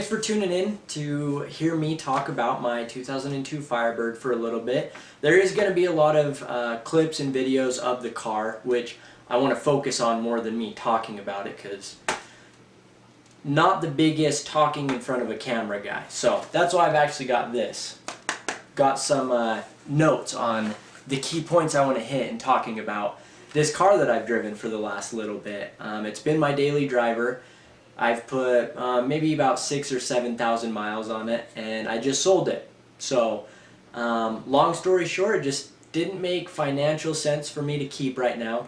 thanks for tuning in to hear me talk about my 2002 Firebird for a little bit. There is going to be a lot of clips and videos of the car, which I want to focus on more than me talking about it, because not the biggest talking in front of a camera guy. So that's why I've actually got this. Got some notes on the key points I want to hit in talking about this car that I've driven for the last little bit. It's been my daily driver. I've put maybe about 6,000 or 7,000 miles on it, and I just sold it. So long story short, it just didn't make financial sense for me to keep right now.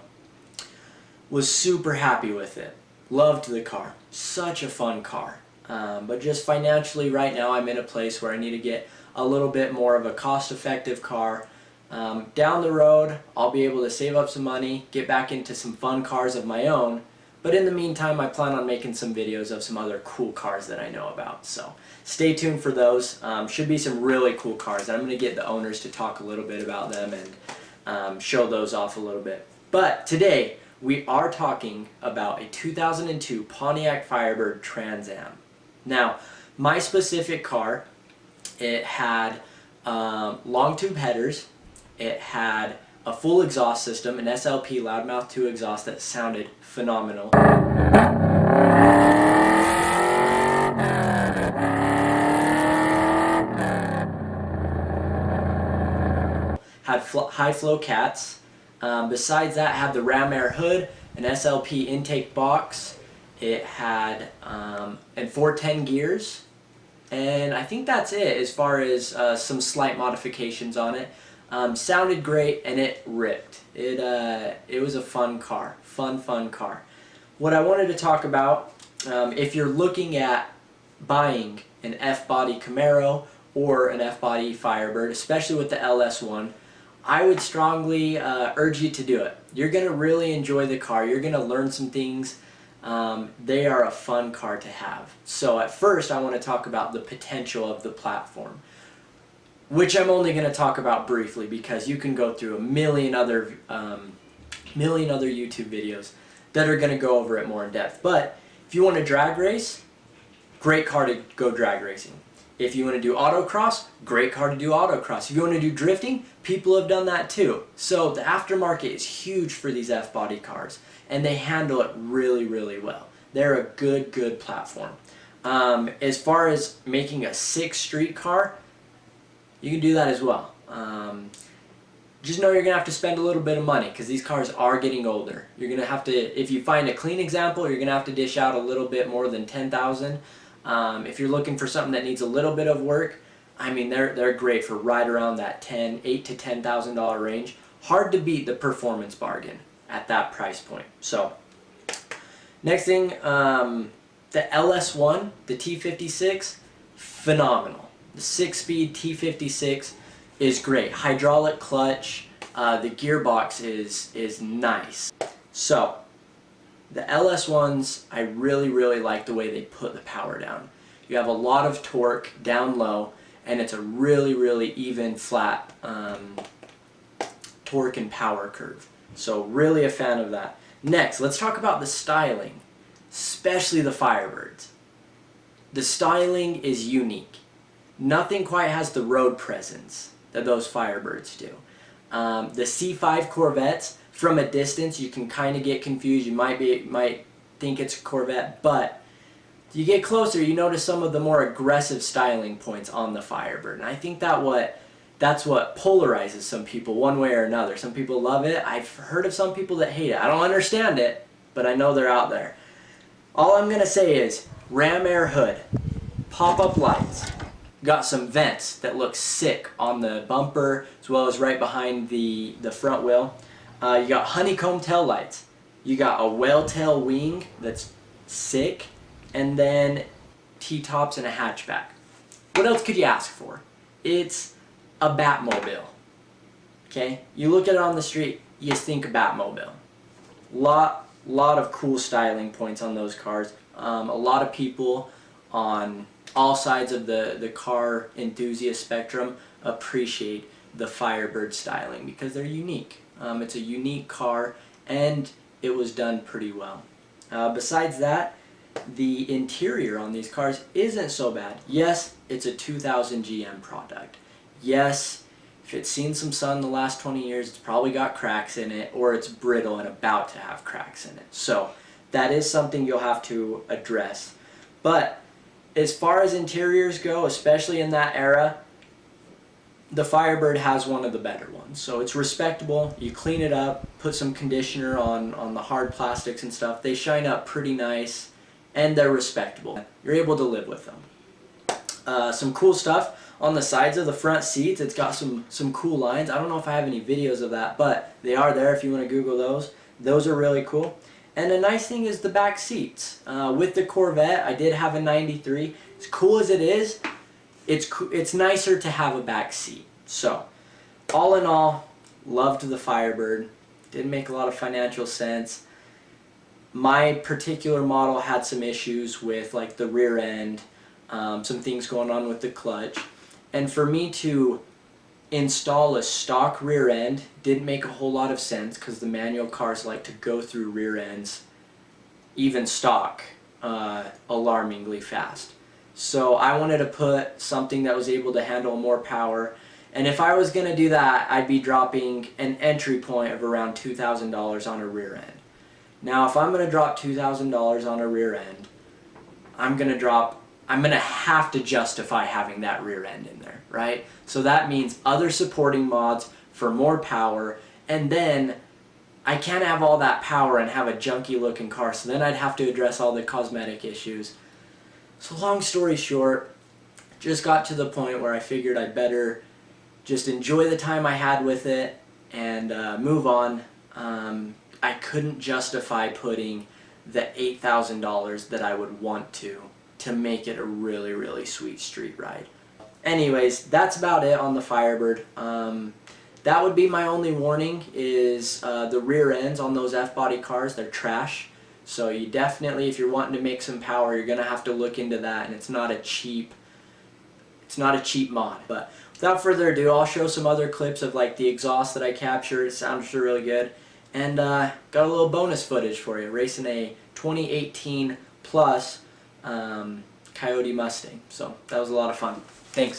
Was super happy with it. Loved the car. Such a fun car. But just financially right now I'm in a place where I need to get a little bit more of a cost-effective car. Down the road I'll be able to save up some money, get back into some fun cars of my own. But in the meantime, I plan on making some videos of some other cool cars that I know about. So stay tuned for those. Should be some really cool cars. I'm going to get the owners to talk a little bit about them and show those off a little bit. But today, we are talking about a 2002 Pontiac Firebird Trans Am. Now, my specific car, it had long tube headers. It had a full exhaust system, an SLP loudmouth 2 exhaust that sounded phenomenal. Had high flow cats. Besides that, had the ram air hood, an SLP intake box. It had and 410 gears, and I think that's it as far as some slight modifications on it. Sounded great, and it ripped. It was a fun car. Fun car. What I wanted to talk about, if you're looking at buying an F-body Camaro or an F-body Firebird, especially with the LS1, I would strongly urge you to do it. You're going to really enjoy the car. You're going to learn some things. They are a fun car to have. So at first I want to talk about the potential of the platform, which I'm only going to talk about briefly because you can go through a million other YouTube videos that are going to go over it more in depth. But if you want to drag race, great car to go drag racing. If you want to do autocross, great car to do autocross. If you want to do drifting, people have done that too. So the aftermarket is huge for these F-body cars, and they handle it really well. They're a good platform. As far as making a 6th street car, you can do that as well. Just know you're going to have to spend a little bit of money because these cars are getting older. You're going to have to, if you find a clean example, you're going to have to dish out a little bit more than $10,000. If you're looking for something that needs a little bit of work, I mean, they're great for right around that $8,000 to $10,000 range. Hard to beat the performance bargain at that price point. So, next thing, the LS1, the T56, phenomenal. The 6-speed T56 is great. Hydraulic clutch, the gearbox is nice. So, the LS1s, I really like the way they put the power down. You have a lot of torque down low, and it's a really even flat torque and power curve. So really a fan of that. Next, let's talk about the styling, especially the Firebirds. The styling is unique. Nothing quite has the road presence that those Firebirds do. The C5 Corvettes, from a distance, you can kind of get confused. You might think it's a Corvette, but you get closer, you notice some of the more aggressive styling points on the Firebird. And I think that's what polarizes some people one way or another. Some people love it. I've heard of some people that hate it. I don't understand it, but I know they're out there. All I'm going to say is ram air hood, pop-up lights. Got some vents that look sick on the bumper as well as right behind the front wheel. You got honeycomb tail lights. You got a whale tail wing that's sick, and then T-tops and a hatchback. What else could you ask for? It's a Batmobile. Okay? You look at it on the street, you just think of Batmobile. Lot of cool styling points on those cars. A lot of people on all sides of the car enthusiast spectrum appreciate the Firebird styling because they're unique. It's a unique car, and it was done pretty well. Besides that, the interior on these cars isn't so bad. Yes, it's a 2000 GM product. Yes, if it's seen some sun the last 20 years, it's probably got cracks in it, or it's brittle and about to have cracks in it. So that is something you'll have to address. But as far as interiors go, especially in that era, the Firebird has one of the better ones. So it's respectable. You clean it up, put some conditioner on the hard plastics and stuff. They shine up pretty nice, and they're respectable. You're able to live with them. Some cool stuff on the sides of the front seats. It's got some cool lines. I don't know if I have any videos of that, but they are there if you want to Google those. Those are really cool. And the nice thing is the back seats. With the Corvette, I did have a 93. As cool as it is, it's nicer to have a back seat. So, all in all, loved the Firebird. Didn't make a lot of financial sense. My particular model had some issues with like the rear end, some things going on with the clutch. And for me to install a stock rear end didn't make a whole lot of sense because the manual cars like to go through rear ends, even stock, alarmingly fast. So I wanted to put something that was able to handle more power, and if I was going to do that, I'd be dropping an entry point of around $2,000 on a rear end. Now if I'm going to drop $2,000 on a rear end, I'm going to have to justify having that rear end in there, right? So that means other supporting mods for more power, and then I can't have all that power and have a junky looking car, so then I'd have to address all the cosmetic issues. So long story short, just got to the point where I figured I'd better just enjoy the time I had with it and move on. I couldn't justify putting the $8,000 that I would want to make it a really, really sweet street ride. Anyways, that's about it on the Firebird. That would be my only warning is the rear ends on those F-body cars, they're trash. So you definitely, if you're wanting to make some power, you're going to have to look into that, and it's not a cheap mod. But without further ado, I'll show some other clips of like the exhaust that I captured. It sounds really good. And got a little bonus footage for you, racing a 2018 plus Coyote Mustang. So that was a lot of fun. Thanks.